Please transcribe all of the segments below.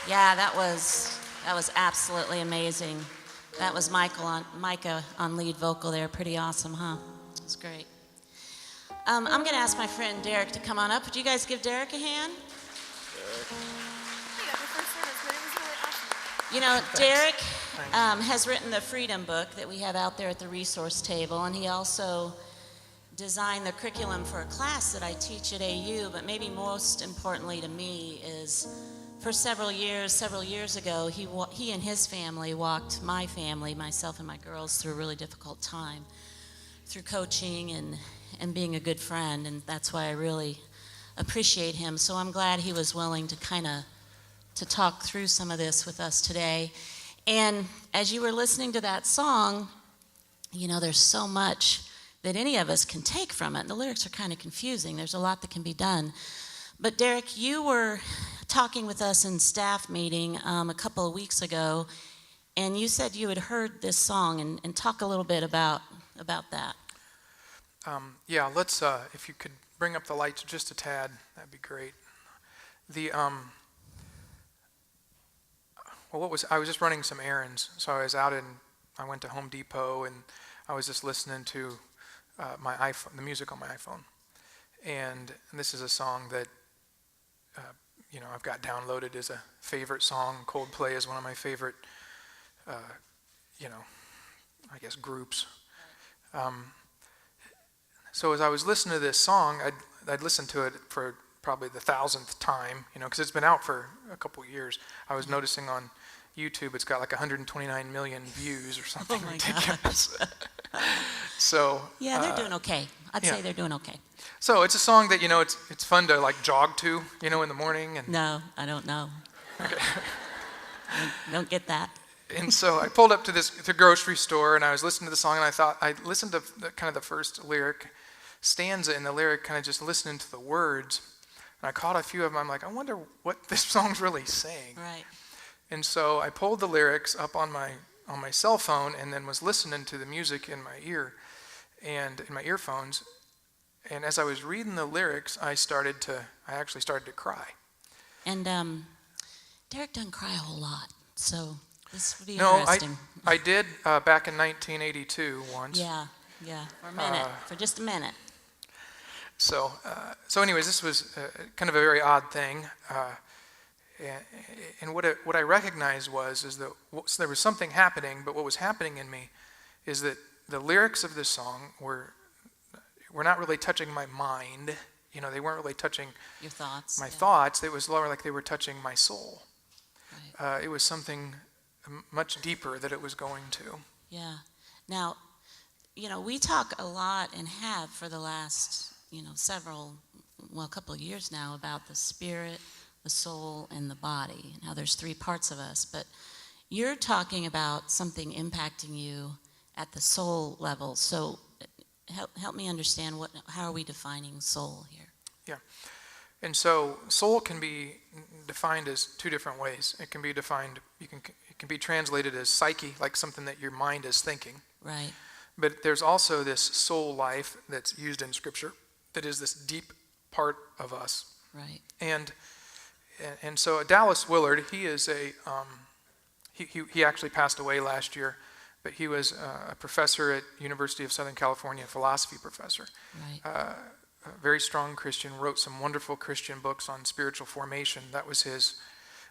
Yeah, that was absolutely amazing. That was Micah on lead vocal there. Pretty awesome, huh? It was great. I'm going to ask my friend Derek to come on up. Would you guys give Derek a hand? You know, Derek has written the Freedom Book that we have out there at the resource table, and he also designed the curriculum for a class that I teach at AU, but maybe most importantly to me is for several years ago, he and his family walked my family, myself and my girls, through a really difficult time through coaching and being a good friend, and that's why I really appreciate him. So I'm glad he was willing to to talk through some of this with us today. And as you were listening to that song, you know, there's so much that any of us can take from it. And the lyrics are kind of confusing. There's a lot that can be done. But Derek, you were talking with us in staff meeting a couple of weeks ago, and you said you had heard this song, and talk a little bit about that. Yeah, let's, if you could bring up the lights just a tad, that'd be great. I was just running some errands, so I went to Home Depot, and I was just listening to my iPhone, the music on my iPhone. And this is a song that, I've got downloaded as a favorite song. Coldplay is one of my favorite, I guess, groups. So as I was listening to this song, I'd listened to it for probably the 1,000th time, because it's been out for a couple of years. I was noticing on YouTube it's got like 129 million views or something ridiculous. So yeah, they're doing okay. I'd say they're doing okay. So it's a song that it's fun to like jog to, in the morning. And no, I don't know. Okay. I don't get that. And so I pulled up to the grocery store, and I was listening to the song, and I listened to kind of the first lyric stanza in the lyric, kind of just listening to the words. And I caught a few of them. I'm like, I wonder what this song's really saying. Right. And so I pulled the lyrics up on my cell phone, and then was listening to the music in my ear and in my earphones. And as I was reading the lyrics, I actually started to cry. And Derek doesn't cry a whole lot, so this would be interesting. No, I did back in 1982 once. Yeah, for just a minute. So anyways, this was kind of a very odd thing. And what I recognized is that so there was something happening, but what was happening in me is that the lyrics of this song were not really touching my mind. They weren't really touching your thoughts. My thoughts. It was more like they were touching my soul. Right. It was something much deeper that it was going to. Yeah. Now, we talk a lot and have for the last, a couple of years now about the spirit, the soul, and the body, and how there's three parts of us. But you're talking about something impacting you at the soul level. So help me understand how are we defining soul here? Yeah. And so soul can be defined as two different ways. It can be defined, it can be translated as psyche, like something that your mind is thinking. Right. But there's also this soul life that's used in Scripture that is this deep part of us. Right. And so Dallas Willard, he is he actually passed away last year, but he was a professor at University of Southern California, a philosophy professor. Right. A very strong Christian, wrote some wonderful Christian books on spiritual formation. That was his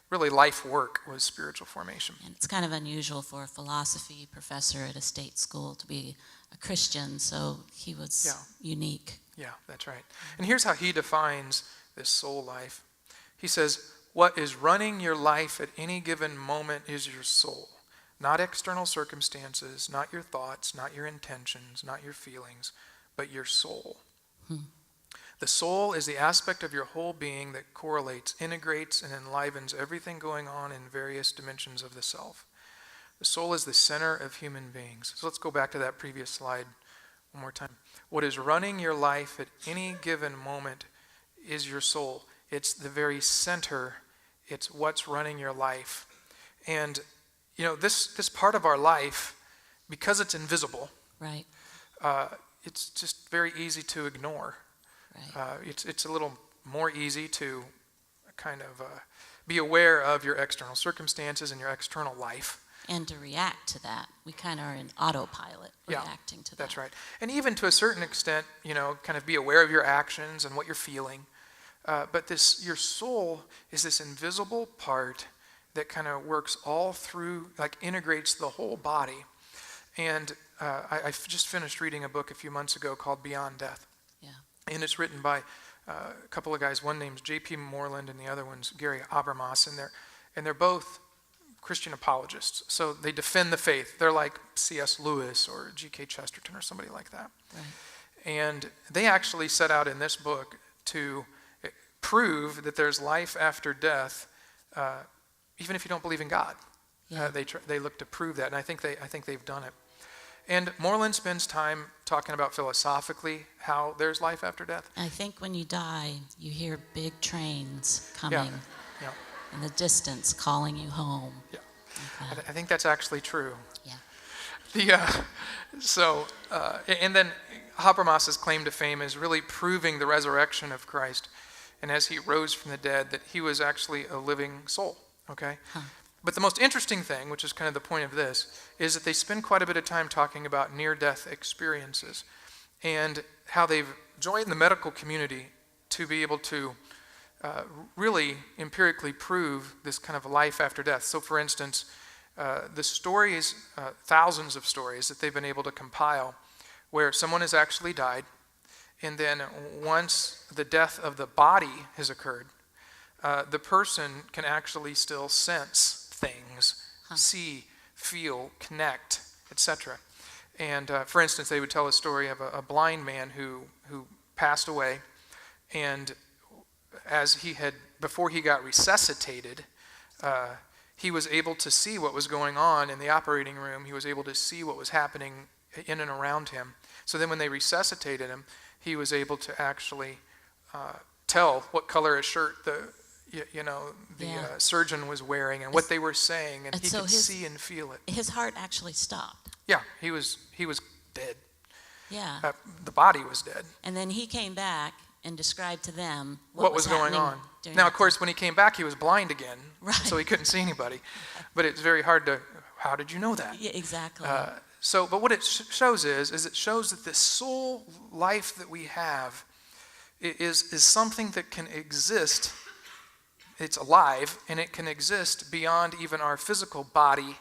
really life work, was spiritual formation. And it's kind of unusual for a philosophy professor at a state school to be a Christian, so he was unique. Yeah, that's right. And here's how he defines this soul life. He says, what is running your life at any given moment is your soul. Not external circumstances, not your thoughts, not your intentions, not your feelings, but your soul. The soul is the aspect of your whole being that correlates, integrates, and enlivens everything going on in various dimensions of the self. The soul is the center of human beings. So let's go back to that previous slide one more time. What is running your life at any given moment is your soul. It's the very center. It's what's running your life. And, this part of our life, because it's invisible, right? It's just very easy to ignore. Right. It's a little more easy to kind of be aware of your external circumstances and your external life. And to react to that. We kind of are in autopilot reacting to that. That's right. And even to a certain extent, kind of be aware of your actions and what you're feeling. But your soul is this invisible part that kind of works all through, like integrates the whole body. And I just finished reading a book a few months ago called Beyond Death. Yeah. And it's written by a couple of guys. One name's J.P. Moreland and the other one's Gary Habermas. And they're both Christian apologists. So they defend the faith. They're like C.S. Lewis or G.K. Chesterton or somebody like that. Right. And they actually set out in this book to prove that there's life after death, even if you don't believe in God. Yeah. They look to prove that, and I think they've done it. And Moreland spends time talking about philosophically how there's life after death. I think when you die, you hear big trains coming Yeah. in the distance calling you home. Yeah. Okay. I think that's actually true. Yeah. And then Habermas's claim to fame is really proving the resurrection of Christ, and as he rose from the dead, that he was actually a living soul. Okay. Huh. But the most interesting thing, which is kind of the point of this, is that they spend quite a bit of time talking about near-death experiences and how they've joined the medical community to be able to really empirically prove this kind of life after death. So, for instance, the stories, thousands of stories that they've been able to compile where someone has actually died, and then once the death of the body has occurred, the person can actually still sense things, see, feel, connect, etc. And for instance, they would tell a story of a blind man who passed away, and before he got resuscitated, he was able to see what was going on in the operating room. He was able to see what was happening in and around him. So then when they resuscitated him, he was able to actually tell what color a shirt the surgeon was wearing and what they were saying, and he could see and feel it. His heart actually stopped. Yeah, he was dead. Yeah. The body was dead. And then he came back and described to them what was going on. Now, of course, when he came back, he was blind again, right. So he couldn't see anybody. But it's very hard to, how did you know that? Yeah, exactly. But what it shows is it shows that this soul life that we have is something that can exist. It's alive, and it can exist beyond even our physical body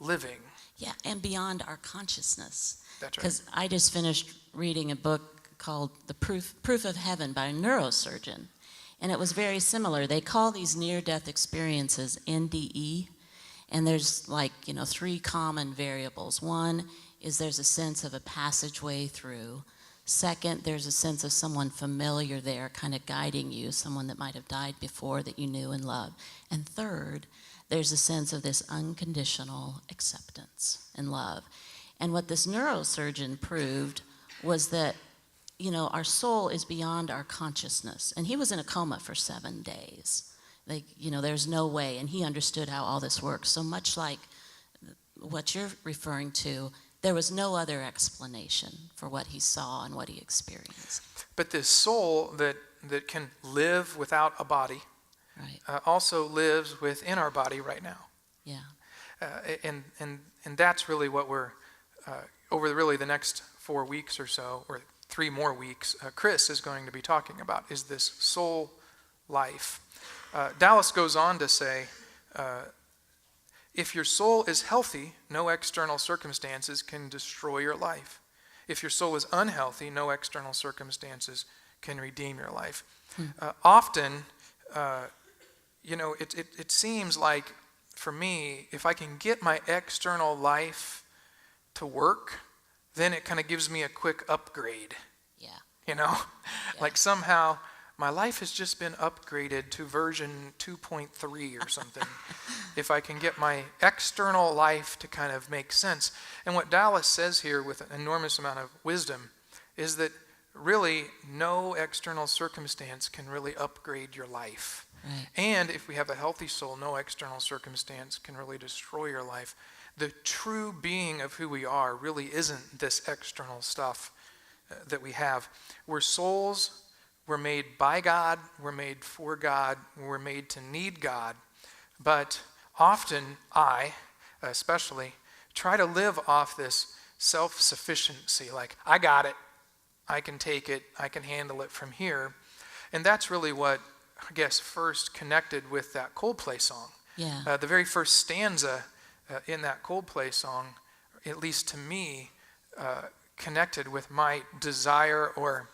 living. Yeah, and beyond our consciousness. That's right. Because I just finished reading a book called The Proof of Heaven by a neurosurgeon, and it was very similar. They call these near-death experiences NDE, and there's 3 common variables. One is there's a sense of a passageway through. Second, there's a sense of someone familiar there kind of guiding you, someone that might have died before that you knew and loved. And third, there's a sense of this unconditional acceptance and love. And what this neurosurgeon proved was that, our soul is beyond our consciousness. And he was in a coma for 7 days. There's no way. And he understood how all this works. So much like what you're referring to, there was no other explanation for what he saw and what he experienced. But this soul that can live without a body right. Also lives within our body right now. Yeah. And that's really what we're, over really the next 4 weeks or so, or 3 more weeks, Chris is going to be talking about, is this soul life. Dallas goes on to say, if your soul is healthy, no external circumstances can destroy your life. If your soul is unhealthy, no external circumstances can redeem your life. Often, it seems like, for me, if I can get my external life to work, then it kind of gives me a quick upgrade. Yeah. Yeah. Like somehow my life has just been upgraded to version 2.3 or something. If I can get my external life to kind of make sense. And what Dallas says here with an enormous amount of wisdom is that really no external circumstance can really upgrade your life. Right. And if we have a healthy soul, no external circumstance can really destroy your life. The true being of who we are really isn't this external stuff that we have. We're souls, we're made by God, we're made for God, we're made to need God, But often I, especially, try to live off this self-sufficiency, like, I got it, I can take it, I can handle it from here. And that's really what, I guess, first connected with that Coldplay song. Yeah. The very first stanza in that Coldplay song, at least to me, connected with my desire or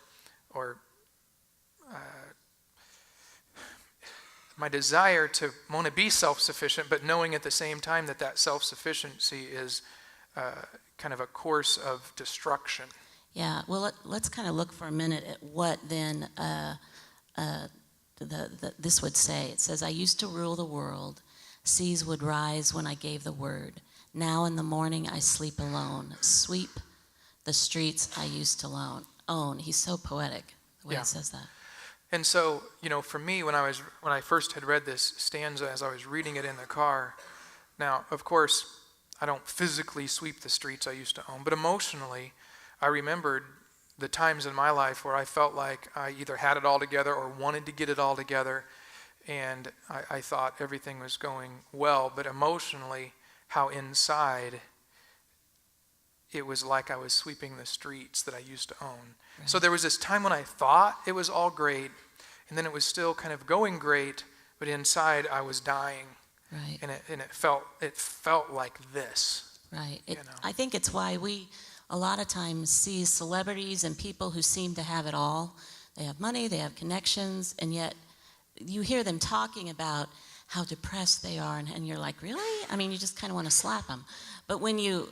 my desire to want to be self-sufficient, but knowing at the same time that that self-sufficiency is kind of a course of destruction. Yeah, well, let's kind of look for a minute at what then this would say. It says, I used to rule the world. Seas would rise when I gave the word. Now in the morning I sleep alone. Sweep the streets I used to own. He's so poetic, the way he says that. And so, for me, when I first had read this stanza as I was reading it in the car, now, of course, I don't physically sweep the streets I used to own, but emotionally, I remembered the times in my life where I felt like I either had it all together or wanted to get it all together, and I thought everything was going well, but emotionally, how inside it was like I was sweeping the streets that I used to own. Right. So there was this time when I thought it was all great, and then it was still kind of going great, but inside I was dying. Right. And it felt like this. Right. I think it's why we a lot of times see celebrities and people who seem to have it all. They have money, they have connections, and yet you hear them talking about how depressed they are, and you're like, really? I mean, you just kind of want to slap them. But when you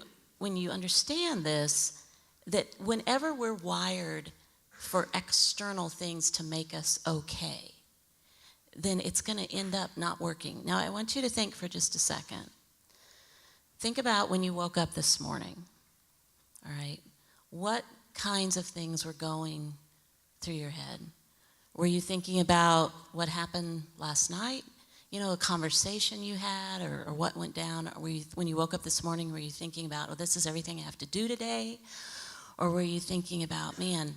understand this, that whenever we're wired for external things to make us okay, then it's going to end up not working. Now, I want you to think for just a second. Think about when you woke up this morning, all right? What kinds of things were going through your head? Were you thinking about what happened last night? A conversation you had, or what went down? Or when you woke up this morning, were you thinking about, this is everything I have to do today? Or were you thinking about, man,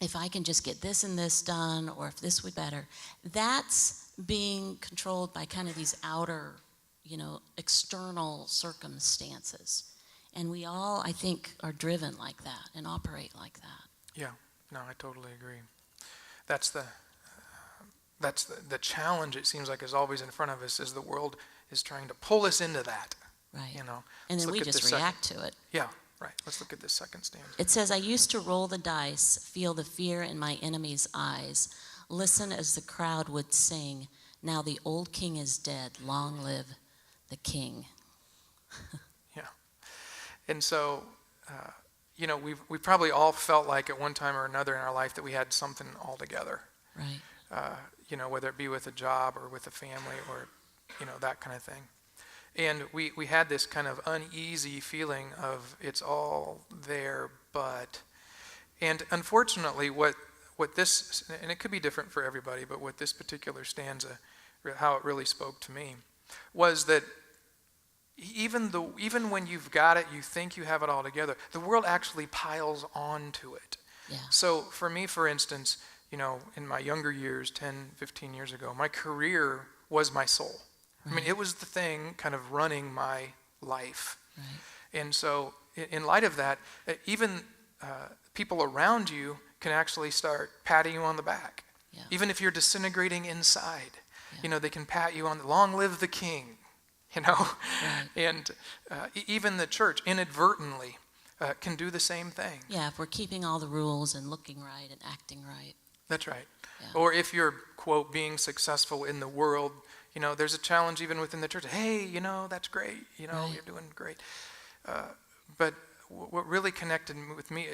if I can just get this and this done, or if this would better? That's being controlled by kind of these outer, external circumstances. And we all, I think, are driven like that and operate like that. Yeah, no, I totally agree. That's the challenge, it seems like, is always in front of us, is the world is trying to pull us into that. Right. And then we just react to it. Yeah, right. Let's look at this second stanza. It says, I used to roll the dice, feel the fear in my enemy's eyes, listen as the crowd would sing, now the old king is dead, long live the king. Yeah. And so, we've probably all felt like at one time or another in our life that we had something all together. Right. Whether it be with a job or with a family or, that kind of thing. And we had this kind of uneasy feeling of it's all there, and unfortunately what this, and it could be different for everybody, but what this particular stanza, how it really spoke to me, was that even when you've got it, you think you have it all together, the world actually piles on to it. Yeah. So for me, for instance, in my younger years, 10, 15 years ago, my career was my soul. Right. I mean, it was the thing kind of running my life. Right. And so in light of that, even people around you can actually start patting you on the back. Yeah. Even if you're disintegrating inside, they can pat you on the, long live the king, Right. And even the church inadvertently can do the same thing. Yeah, if we're keeping all the rules and looking right and acting right. That's right. Yeah. Or if you're, quote, being successful in the world, there's a challenge even within the church. Hey, that's great. Right. You're doing great. But what really connected with me,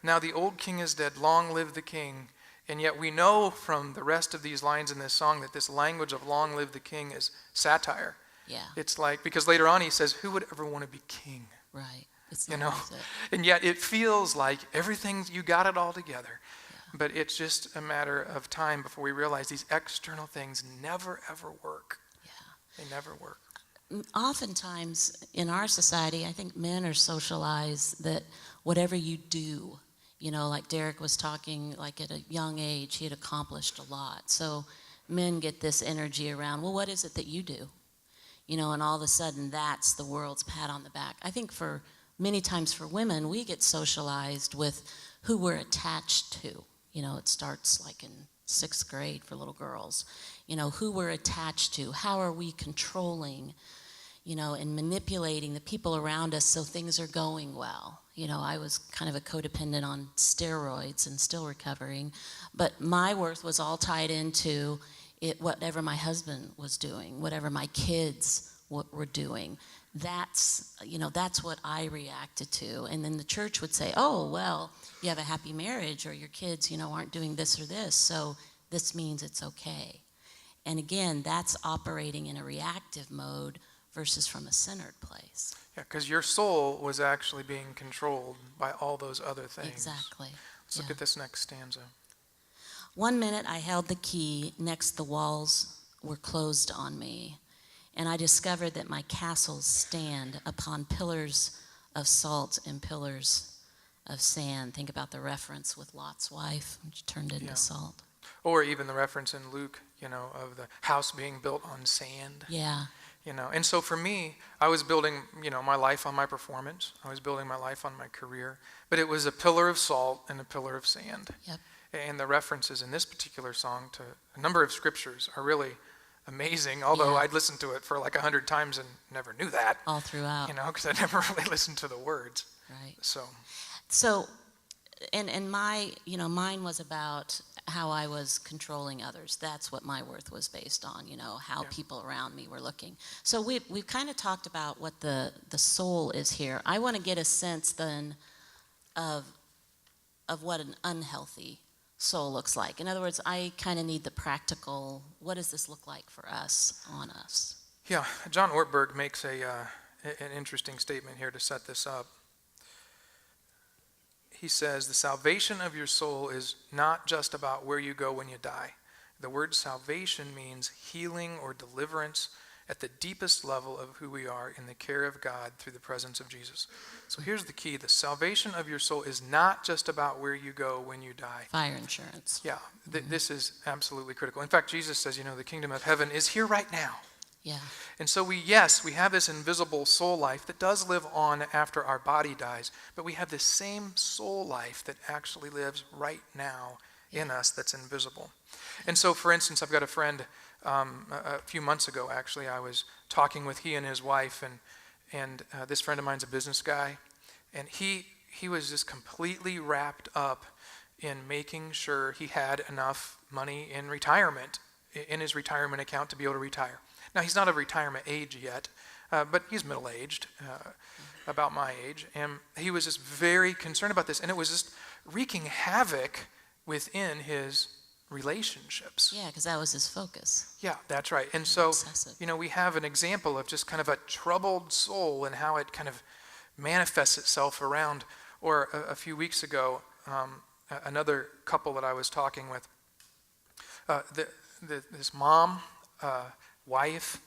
now the old king is dead, long live the king. And yet we know from the rest of these lines in this song that this language of long live the king is satire. Yeah. It's like, because later on he says, who would ever want to be king? Right. It's not And yet it feels like everything, you got it all together. But it's just a matter of time before we realize these external things never, ever work. Yeah. They never work. Oftentimes in our society, I think men are socialized that whatever you do, like Derek was talking, like at a young age, he had accomplished a lot. So men get this energy around, well, what is it that you do? and all of a sudden that's the world's pat on the back. I think many times for women, we get socialized with who we're attached to. It starts like in 6th grade for little girls. Who we're attached to, how are we controlling, and manipulating the people around us so things are going well. I was kind of a codependent on steroids and still recovering, but my worth was all tied into it, whatever my husband was doing, whatever my kids were doing. That's what I reacted to. And then the church would say, oh, well, you have a happy marriage, or your kids, aren't doing this or this, so this means it's okay. And again, that's operating in a reactive mode versus from a centered place. Yeah, because your soul was actually being controlled by all those other things. Exactly. Let's look at this next stanza. 1 minute I held the key, next the walls were closed on me, and I discovered that my castles stand upon pillars of salt and pillars of sand. Think about the reference with Lot's wife, which turned into salt. Or even the reference in Luke, of the house being built on sand. Yeah. And so for me, I was building, my life on my performance. I was building my life on my career. But it was a pillar of salt and a pillar of sand. Yep. And the references in this particular song to a number of scriptures are really amazing, although I'd listened to it for like 100 times and never knew that. All throughout. Because I never really listened to the words. Right. So, and my, mine was about how I was controlling others. That's what my worth was based on, how people around me were looking. So we've kind of talked about what the soul is here. I want to get a sense then of what an unhealthy soul looks like. In other words, I kind of need the practical, what does this look like for us, on us? Yeah, John Ortberg makes an interesting statement here to set this up. He says, the salvation of your soul is not just about where you go when you die. The word salvation means healing or deliverance at the deepest level of who we are in the care of God through the presence of Jesus. So here's the key. The salvation of your soul is not just about where you go when you die. Fire insurance. Yeah, this is absolutely critical. In fact, Jesus says, the kingdom of heaven is here right now. Yeah. And so we have this invisible soul life that does live on after our body dies, but we have this same soul life that actually lives right now in us that's invisible. And so, for instance, I've got a friend, a few months ago, actually, I was talking with he and his wife, and this friend of mine's a business guy, and he was just completely wrapped up in making sure he had enough money in retirement, in his retirement account to be able to retire. Now, he's not of retirement age yet, but he's middle-aged, about my age, and he was just very concerned about this, and it was just wreaking havoc within his relationships. Yeah, because that was his focus. Yeah, that's right. And so, Obsessive. We have an example of just kind of a troubled soul and how it kind of manifests itself around. Or a few weeks ago, another couple that I was talking with, this mom, wife,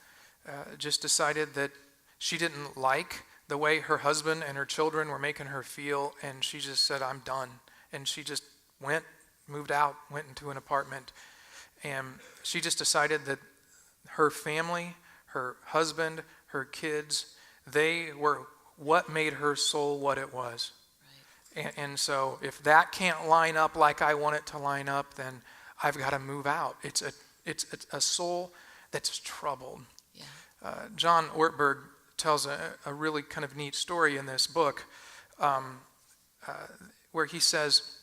just decided that she didn't like the way her husband and her children were making her feel, and she just said, I'm done. And she just moved out, went into an apartment, and she just decided that her family, her husband, her kids, they were what made her soul what it was. Right. And so if that can't line up like I want it to line up, then I've got to move out. It's a soul that's troubled. Yeah. John Ortberg tells a really kind of neat story in this book where he says,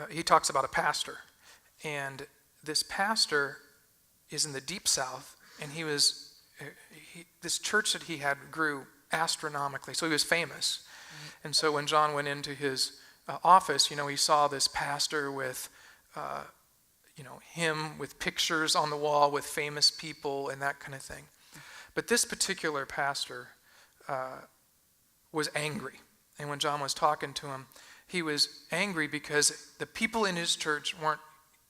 he talks about a pastor, and this pastor is in the Deep South, and this church that he had grew astronomically, so he was famous. Right. And so when John went into his office, he saw this pastor with him with pictures on the wall with famous people and that kind of thing. But this particular pastor was angry. And when John was talking to him, he was angry because the people in his church weren't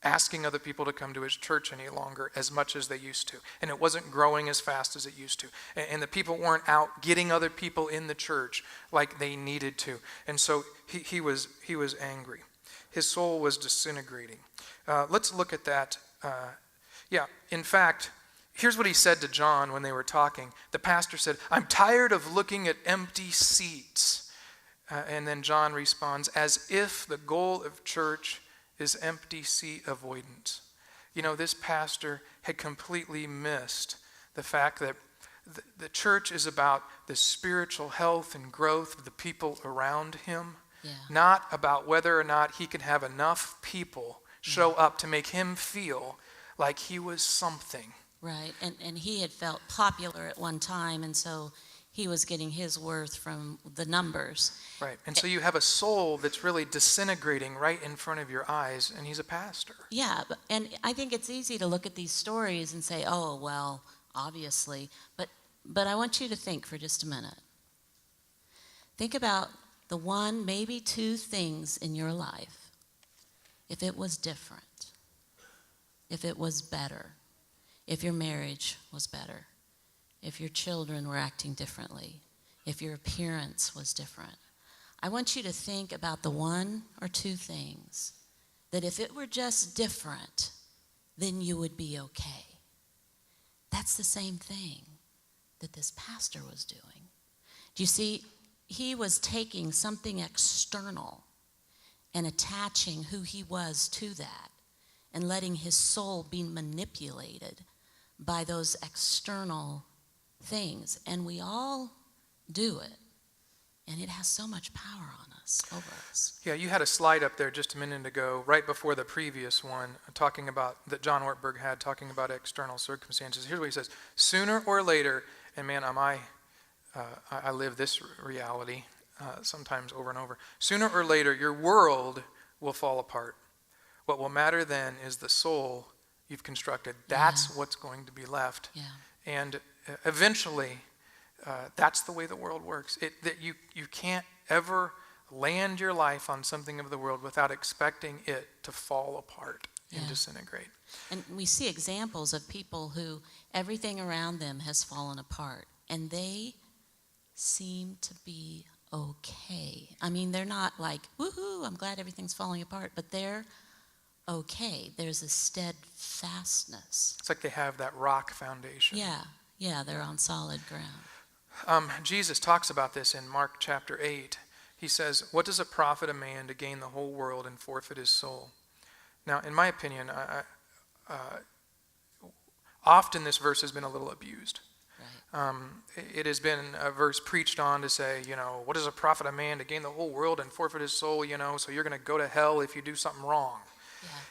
asking other people to come to his church any longer as much as they used to. And it wasn't growing as fast as it used to. And the people weren't out getting other people in the church like they needed to. And so he was angry. His soul was disintegrating. Let's look at that. In fact, Here's what he said to John when they were talking. The pastor said, "I'm tired of looking at empty seats." And then John responds, "As if the goal of church is empty seat avoidance." You know, this pastor had completely missed the fact that the church is about the spiritual health and growth of the people around him, not about whether or not he can have enough people show up to make him feel like he was something. Right, and he had felt popular at one time, and so he was getting his worth from the numbers. Right, and so you have a soul that's really disintegrating right in front of your eyes, and he's a pastor. Yeah, and I think it's easy to look at these stories and say, oh, well, obviously, but I want you to think for just a minute. Think about the one, maybe two things in your life. If it was different, if it was better, if your marriage was better, if your children were acting differently, if your appearance was different. I want you to think about the one or two things that if it were just different, then you would be okay. That's the same thing that this pastor was doing. Do you see, he was taking something external and attaching who he was to that and letting his soul be manipulated by those external things. And we all do it. And it has so much power on us, over us. Yeah, you had a slide up there just a minute ago, right before the previous one, talking about, that John Ortberg had, talking about external circumstances. Here's what he says: sooner or later, and man, I live this reality sometimes over and over. Sooner or later, your world will fall apart. What will matter then is the soul you've constructed. That's what's going to be left. Yeah. And eventually, that's the way the world works. That you can't ever land your life on something of the world without expecting it to fall apart and disintegrate. And we see examples of people who everything around them has fallen apart, and they seem to be okay. I mean, they're not like, woohoo, I'm glad everything's falling apart, but they're okay. There's a steadfastness. It's like they have that rock foundation. Yeah, they're on solid ground. Jesus talks about this in Mark chapter 8. He says, "What does it profit a man to gain the whole world and forfeit his soul?" Now, in my opinion, often this verse has been a little abused. Right. It has been a verse preached on to say, what does it profit a man to gain the whole world and forfeit his soul, so you're going to go to hell if you do something wrong.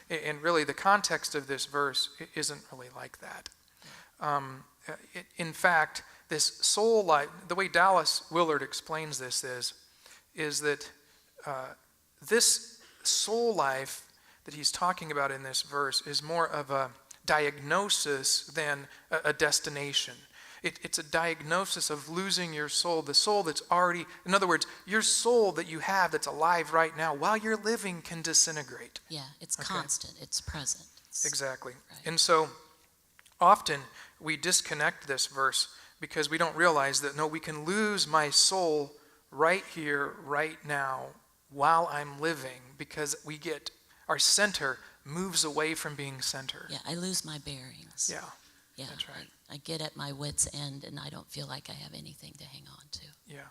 Yeah. And really, the context of this verse isn't really like that. Yeah. In fact, this soul life, the way Dallas Willard explains this is that this soul life that he's talking about in this verse is more of a diagnosis than a destination. It's a diagnosis of losing your soul, the soul that's already, in other words, your soul that you have that's alive right now while you're living can disintegrate. Yeah, it's constant, it's present. Exactly. Right. And so often we disconnect this verse because we don't realize that, no, we can lose my soul right here, right now, while I'm living, because our center moves away from being center. Yeah, I lose my bearings. Yeah, that's right. I get at my wit's end and I don't feel like I have anything to hang on to. Yeah.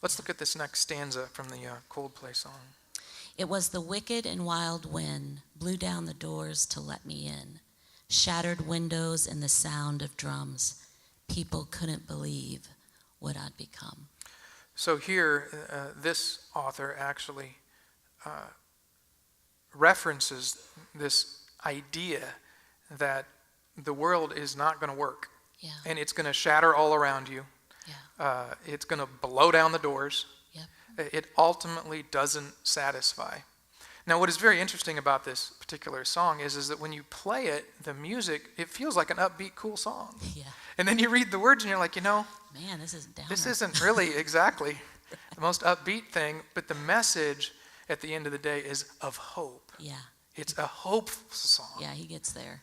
Let's look at this next stanza from the Coldplay song. It was the wicked and wild wind blew down the doors to let me in. Shattered windows and the sound of drums. People couldn't believe what I'd become. So here, this author actually references this idea that the world is not going to work. Yeah. And it's going to shatter all around you. Yeah. It's going to blow down the doors. Yep. It ultimately doesn't satisfy. Now, what is very interesting about this particular song is that when you play it, the music, it feels like an upbeat, cool song. Yeah. And then you read the words and you're like, man, this is downer. This isn't really exactly the most upbeat thing, but the message at the end of the day is of hope. Yeah. It's a hopeful song. Yeah, he gets there.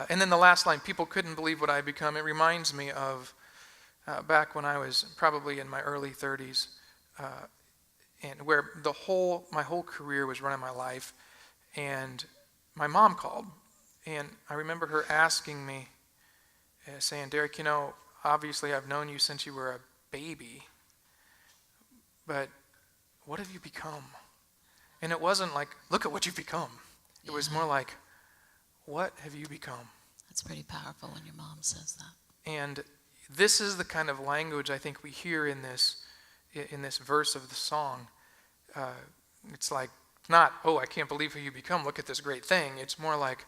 And then the last line, people couldn't believe what I become. It reminds me of back when I was probably in my early 30s, and where my whole career was running my life, and my mom called, and I remember her asking me, saying, Derek, obviously I've known you since you were a baby, but what have you become? And it wasn't like, look at what you've become. It was more like, what have you become? That's pretty powerful when your mom says that. And this is the kind of language I think we hear in this verse of the song. It's like, not, oh, I can't believe who you become, look at this great thing. It's more like,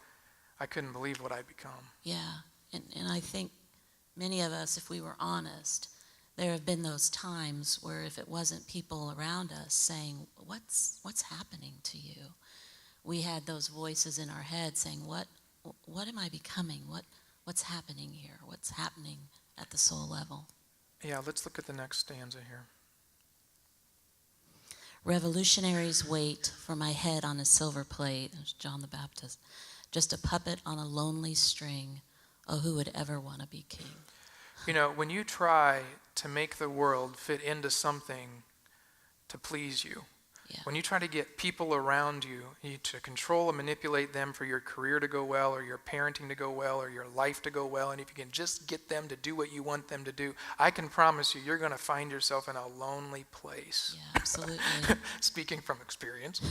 I couldn't believe what I'd become. Yeah, and I think many of us, if we were honest, there have been those times where if it wasn't people around us saying, what's happening to you? We had those voices in our head saying, what am I becoming? What's happening here? What's happening at the soul level? Yeah, let's look at the next stanza here. Revolutionaries wait for my head on a silver plate. There's John the Baptist. Just a puppet on a lonely string. Oh, who would ever want to be king? When you try to make the world fit into something to please you, when you try to get people around you to control and manipulate them for your career to go well, or your parenting to go well, or your life to go well, and if you can just get them to do what you want them to do, I can promise you're going to find yourself in a lonely place. Yeah, absolutely. Speaking from experience.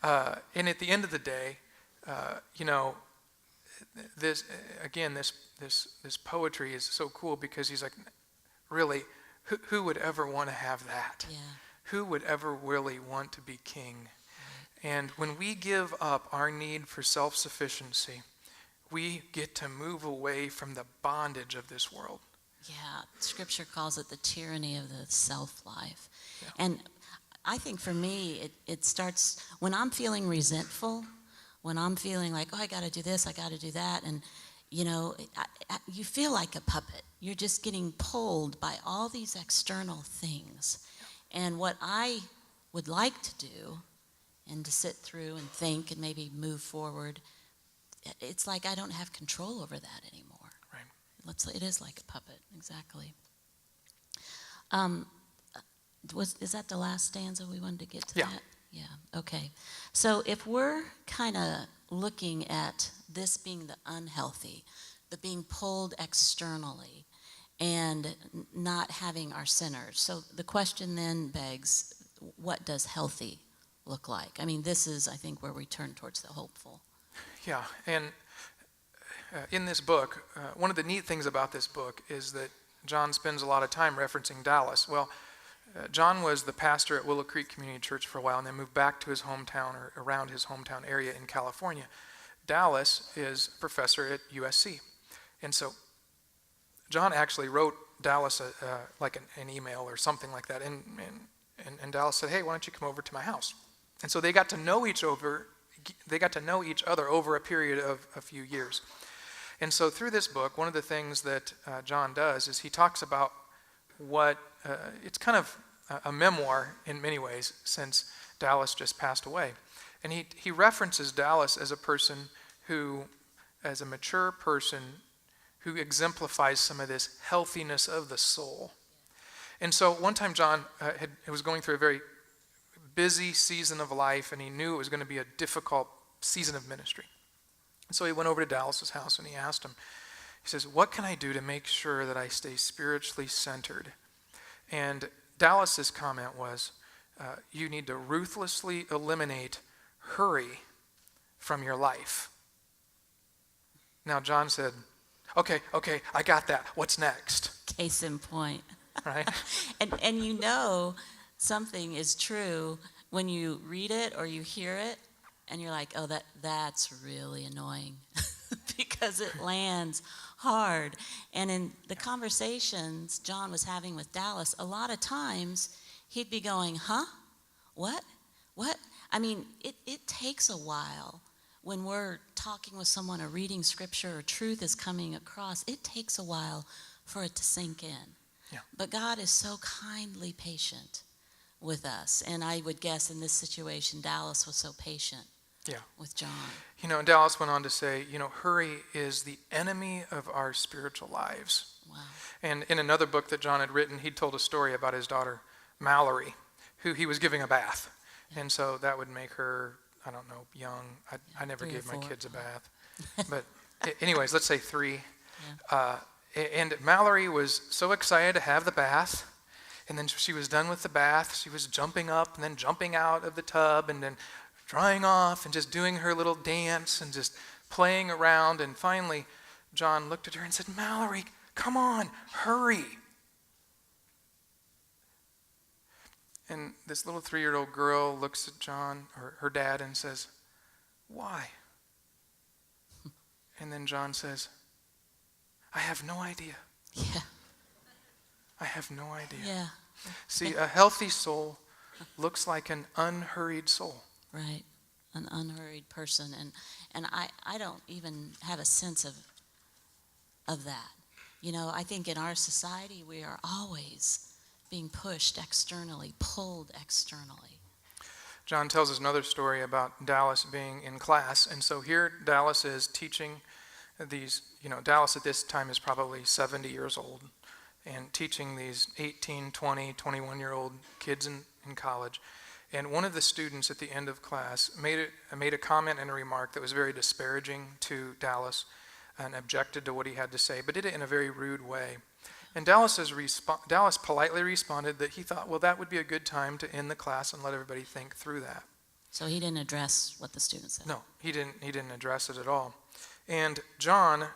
And at the end of the day, this poetry is so cool because he's like, really, who would ever want to have that? Yeah. Who would ever really want to be king? And when we give up our need for self-sufficiency, we get to move away from the bondage of this world. Yeah, Scripture calls it the tyranny of the self-life. Yeah. And I think for me, it starts when I'm feeling resentful, when I'm feeling like, oh, I got to do this, I got to do that, and you feel like a puppet. You're just getting pulled by all these external things. And what I would like to do, and to sit through and think and maybe move forward, it's like I don't have control over that anymore. Right. It is like a puppet, exactly. Is that the last stanza we wanted to get to? Yeah. That? Yeah, okay. So if we're kind of looking at this being the unhealthy, the being pulled externally, and not having our centers. So the question then begs, what does healthy look like? I mean, this is, I think, where we turn towards the hopeful. Yeah, and in this book, one of the neat things about this book is that John spends a lot of time referencing Dallas. Well, John was the pastor at Willow Creek Community Church for a while and then moved back to his hometown or around his hometown area in California. Dallas is a professor at USC. And so John actually wrote Dallas like an email or something like that. And Dallas said, hey, why don't you come over to my house? And so they got to know each other over a period of a few years. And so through this book, one of the things that John does is he talks about what, it's kind of a memoir in many ways since Dallas just passed away. And he references Dallas as a person who, as a mature person, who exemplifies some of this healthiness of the soul. And so one time John was going through a very busy season of life, and he knew it was going to be a difficult season of ministry. And so he went over to Dallas's house and he asked him, he says, what can I do to make sure that I stay spiritually centered? And Dallas's comment was, you need to ruthlessly eliminate hurry from your life. Now John said, okay, I got that. What's next? Case in point. Right? and something is true when you read it or you hear it, and you're like, oh, that's really annoying because it lands hard. And in the conversations John was having with Dallas, a lot of times he'd be going, huh? What? I mean, it takes a while. When we're talking with someone or reading scripture or truth is coming across, it takes a while for it to sink in. Yeah. But God is so kindly patient with us. And I would guess in this situation, Dallas was so patient with John. And Dallas went on to say, hurry is the enemy of our spiritual lives. Wow. And in another book that John had written, he told a story about his daughter, Mallory, who he was giving a bath. Yeah. And so that would make her, I don't know, young. I never gave my kids a bath. But anyways, let's say 3. Yeah. And Mallory was so excited to have the bath. And then she was done with the bath. She was jumping up and then jumping out of the tub and then drying off and just doing her little dance and just playing around. And finally, John looked at her and said, "Mallory, come on, hurry." And this little 3-year-old girl looks at John, or her dad, and says, "Why?" And then John says, "I have no idea. Yeah. I have no idea." Yeah. See, a healthy soul looks like an unhurried soul. Right. An unhurried person. And I don't even have a sense of that. You know, I think in our society we are always being pushed externally, pulled externally. John tells us another story about Dallas being in class. And so here Dallas is teaching these, Dallas at this time is probably 70 years old and teaching these 18, 20, 21-year-old kids in college. And one of the students at the end of class made a comment and a remark that was very disparaging to Dallas and objected to what he had to say, but did it in a very rude way. And Dallas politely responded that he thought, well, that would be a good time to end the class and let everybody think through that. So he didn't address what the student said? No, he didn't address it at all. And John,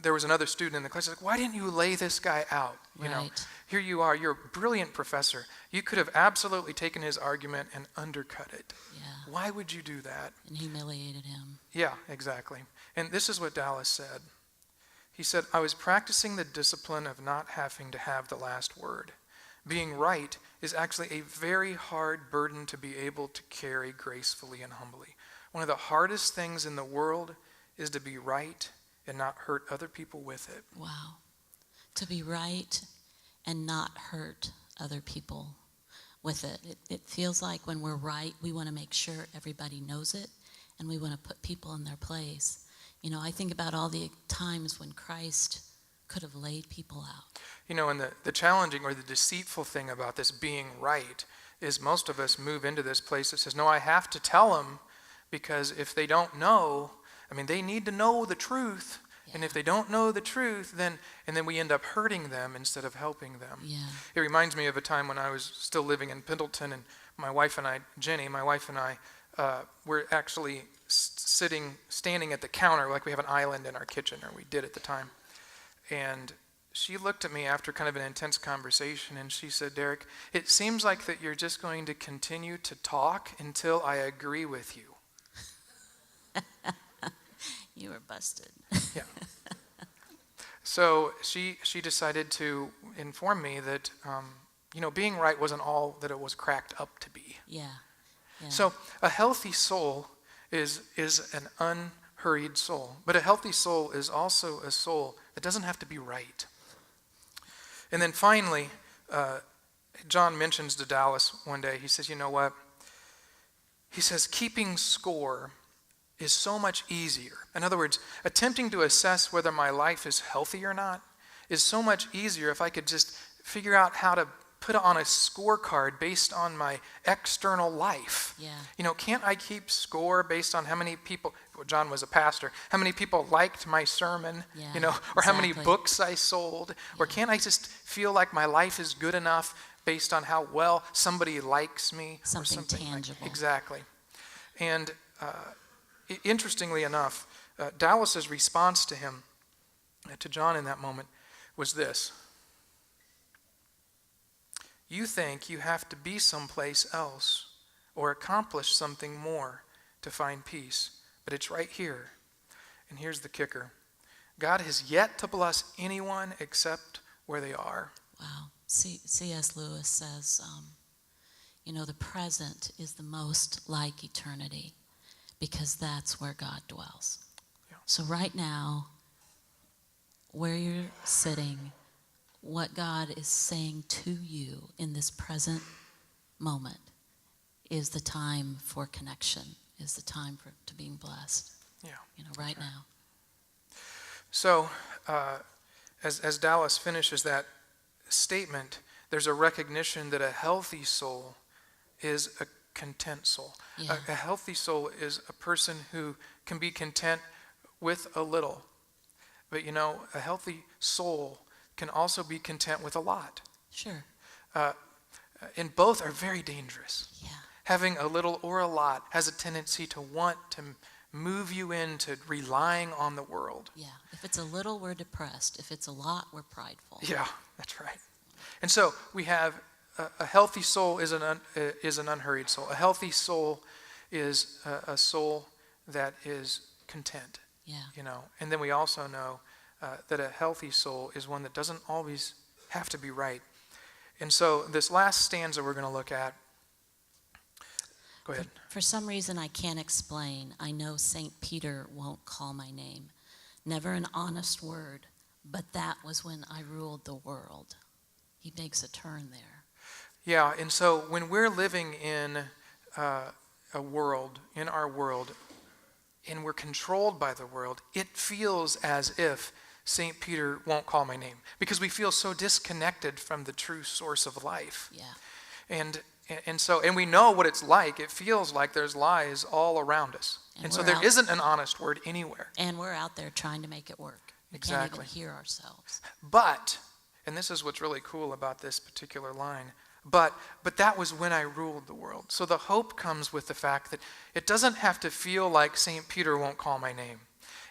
there was another student in the class, like, "Why didn't you lay this guy out? Right. Here you are, you're a brilliant professor. You could have absolutely taken his argument and undercut it. Yeah. Why would you do that?" And humiliated him. Yeah, exactly. And this is what Dallas said. He said, "I was practicing the discipline of not having to have the last word. Being right is actually a very hard burden to be able to carry gracefully and humbly. One of the hardest things in the world is to be right and not hurt other people with it." Wow. To be right and not hurt other people with it. It feels like when we're right, we want to make sure everybody knows it, and we want to put people in their place. I think about all the times when Christ could have laid people out. And the challenging or the deceitful thing about this being right is most of us move into this place that says, no, I have to tell them, because if they don't know, they need to know the truth. Yeah. And if they don't know the truth, then we end up hurting them instead of helping them. Yeah. It reminds me of a time when I was still living in Pendleton, and my wife and I were actually standing at the counter, like we have an island in our kitchen, or we did at the time. And she looked at me after kind of an intense conversation, and she said, "Derek, it seems like that you're just going to continue to talk until I agree with you." You were busted. Yeah. So she decided to inform me that, being right wasn't all that it was cracked up to be. Yeah. Yeah. So a healthy soul is an unhurried soul. But a healthy soul is also a soul that doesn't have to be right. And then finally, John mentions to Dallas one day, he says, "You know what?" He says, "Keeping score is so much easier." In other words, attempting to assess whether my life is healthy or not is so much easier if I could just figure out how to put on a scorecard based on my external life. Yeah. Can't I keep score based on how many people, John was a pastor, how many people liked my sermon, Yeah, or how many exactly. books I sold? Or can't I just feel like my life is good enough based on how well somebody likes me? Something or something tangible. Exactly. And interestingly enough, Dallas's response to him, to John in that moment, was this: "You think you have to be someplace else or accomplish something more to find peace, but it's right here." And here's the kicker: God has yet to bless anyone except where they are. Wow. C.S. Lewis says, the present is the most like eternity, because that's where God dwells. Yeah. So right now, where you're sitting, what God is saying to you in this present moment is the time for connection, is the time to being blessed. Yeah. Right now. So, as Dallas finishes that statement, there's a recognition that a healthy soul is a content soul. Yeah. A healthy soul is a person who can be content with a little. But you know, a healthy soul can also be content with a lot. Sure. And both are very dangerous. Yeah. Having a little or a lot has a tendency to want to move you into relying on the world. Yeah. If it's a little, we're depressed. If it's a lot, we're prideful. Yeah, that's right. And so we have a healthy soul is an unhurried soul. A healthy soul is a soul that is content. Yeah. You know, and then we also know that a healthy soul is one that doesn't always have to be right. And so this last stanza we're going to look at. Go ahead. For some reason I can't explain, I know St. Peter won't call my name. Never an honest word, but that was when I ruled the world. He makes a turn there. Yeah, and so when we're living in a world, in our world, and we're controlled by the world, it feels as if St. Peter won't call my name, because we feel so disconnected from the true source of life. Yeah. And we know what it's like. It feels like there's lies all around us. And so there isn't an honest word anywhere. And we're out there trying to make it work. We Exactly. can't even hear ourselves. But, and this is what's really cool about this particular line, but that was when I ruled the world. So the hope comes with the fact that it doesn't have to feel like St. Peter won't call my name.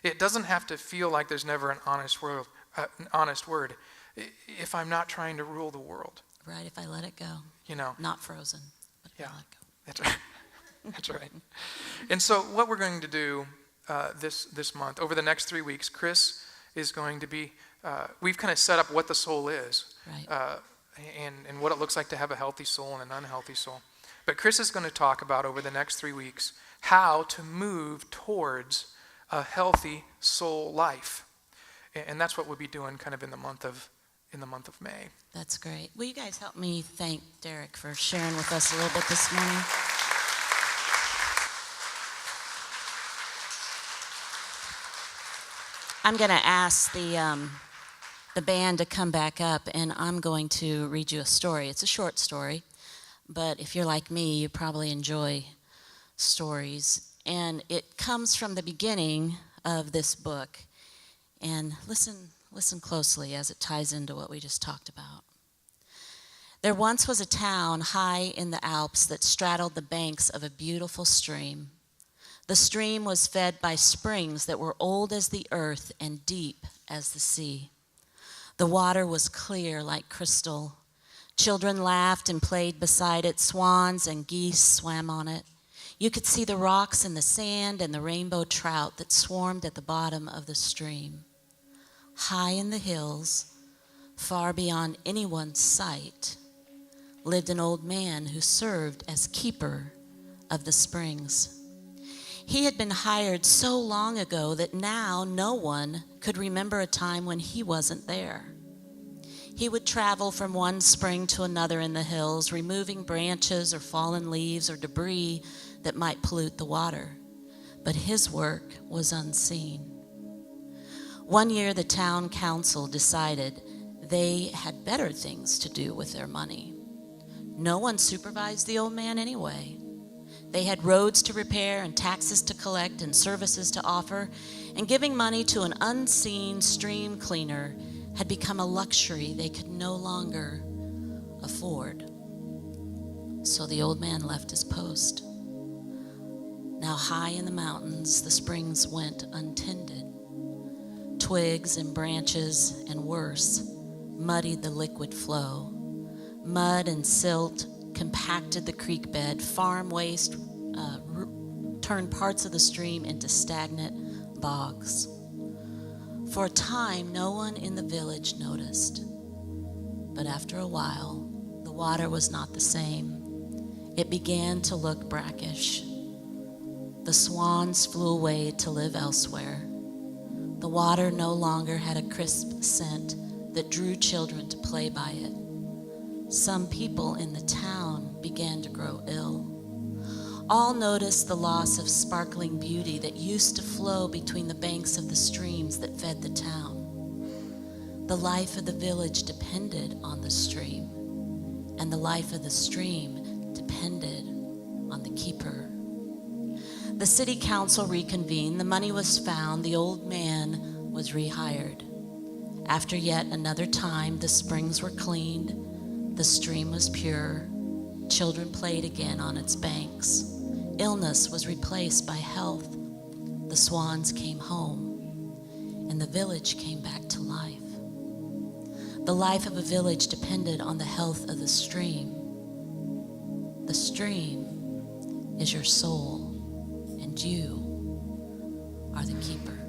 It doesn't have to feel like there's never an honest word if I'm not trying to rule the world. Right, if I let it go. You know. Not frozen, but Yeah. if I let go. That's right. That's right. And so what we're going to do this month, over the next 3 weeks, Chris is going to be, we've kind of set up what the soul is. Right. And what it looks like to have a healthy soul and an unhealthy soul. But Chris is going to talk about, over the next 3 weeks, how to move towards a healthy soul life. And that's what we'll be doing kind of in the month of May. That's great. Will you guys help me thank Derek for sharing with us a little bit this morning? I'm going to ask the band to come back up, and I'm going to read you a story. It's a short story, but if you're like me, you probably enjoy stories. And it comes from the beginning of this book. And listen closely as it ties into what we just talked about. There once was a town high in the Alps that straddled the banks of a beautiful stream. The stream was fed by springs that were old as the earth and deep as the sea. The water was clear like crystal. Children laughed and played beside it. Swans and geese swam on it. You could see the rocks and the sand and the rainbow trout that swarmed at the bottom of the stream. High in the hills, far beyond anyone's sight, lived an old man who served as keeper of the springs. He had been hired so long ago that now no one could remember a time when he wasn't there. He would travel from one spring to another in the hills, removing branches or fallen leaves or debris that might pollute the water. But his work was unseen. One year, the town council decided they had better things to do with their money. No one supervised the old man anyway. They had roads to repair and taxes to collect and services to offer, and giving money to an unseen stream cleaner had become a luxury they could no longer afford. So the old man left his post. Now high in the mountains, the springs went untended. Twigs and branches and worse muddied the liquid flow. Mud and silt compacted the creek bed. Farm waste turned parts of the stream into stagnant bogs. For a time, no one in the village noticed. But after a while, the water was not the same. It began to look brackish. The swans flew away to live elsewhere. The water no longer had a crisp scent that drew children to play by it. Some people in the town began to grow ill. All noticed the loss of sparkling beauty that used to flow between the banks of the streams that fed the town. The life of the village depended on the stream, and the life of the stream depended on the keeper. The city council reconvened, the money was found, the old man was rehired. After yet another time, the springs were cleaned, the stream was pure, children played again on its banks. Illness was replaced by health. The swans came home, and the village came back to life. The life of a village depended on the health of the stream. The stream is your soul, and you are the keeper.